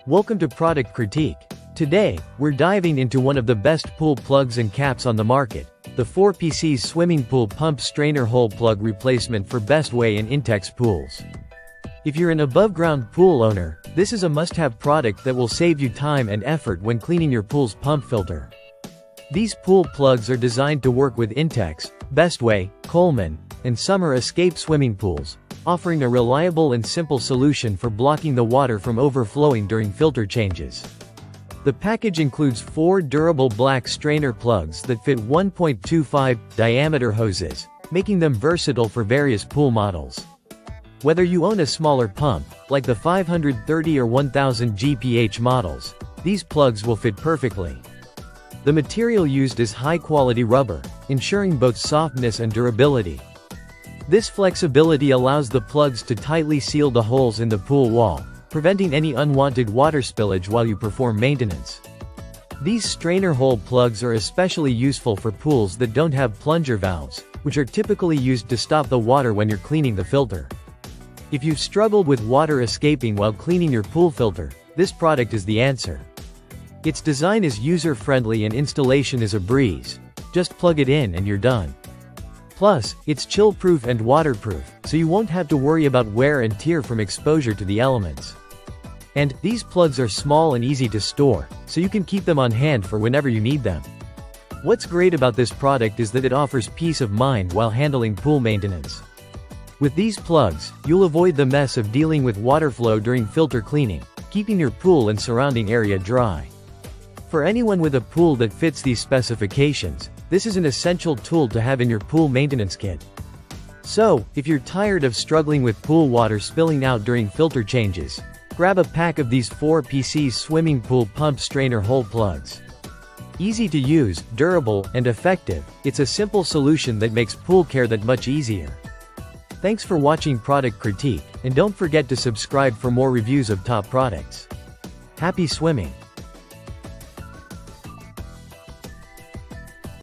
Welcome to Product Critique. Today, we're diving into one of the best pool plugs and caps on the market, the 4PC Swimming Pool Pump Strainer Hole Plug Replacement for Bestway in Intex Pools. If you're an above-ground pool owner, this is a must-have product that will save you time and effort when cleaning your pool's pump filter. These pool plugs are designed to work with Intex, Bestway, Coleman, and Summer Escape swimming pools, offering a reliable and simple solution for blocking the water from overflowing during filter changes. The package includes 4 durable black strainer plugs that fit 1.25 diameter hoses, making them versatile for various pool models. Whether you own a smaller pump, like the 530 or 1000 GPH models, these plugs will fit perfectly. The material used is high-quality rubber, ensuring both softness and durability. This flexibility allows the plugs to tightly seal the holes in the pool wall, preventing any unwanted water spillage while you perform maintenance. These strainer hole plugs are especially useful for pools that don't have plunger valves, which are typically used to stop the water when you're cleaning the filter. If you've struggled with water escaping while cleaning your pool filter, this product is the answer. Its design is user-friendly and installation is a breeze. Just plug it in and you're done. Plus, it's chill-proof and waterproof, so you won't have to worry about wear and tear from exposure to the elements. And, these plugs are small and easy to store, so you can keep them on hand for whenever you need them. What's great about this product is that it offers peace of mind while handling pool maintenance. With these plugs, you'll avoid the mess of dealing with water flow during filter cleaning, keeping your pool and surrounding area dry. For anyone with a pool that fits these specifications, this is an essential tool to have in your pool maintenance kit. So, if you're tired of struggling with pool water spilling out during filter changes, grab a pack of these 4PC Swimming Pool Pump Strainer Hole Plugs. Easy to use, durable, and effective, it's a simple solution that makes pool care that much easier. Thanks for watching Product Critique, and don't forget to subscribe for more reviews of top products. Happy swimming!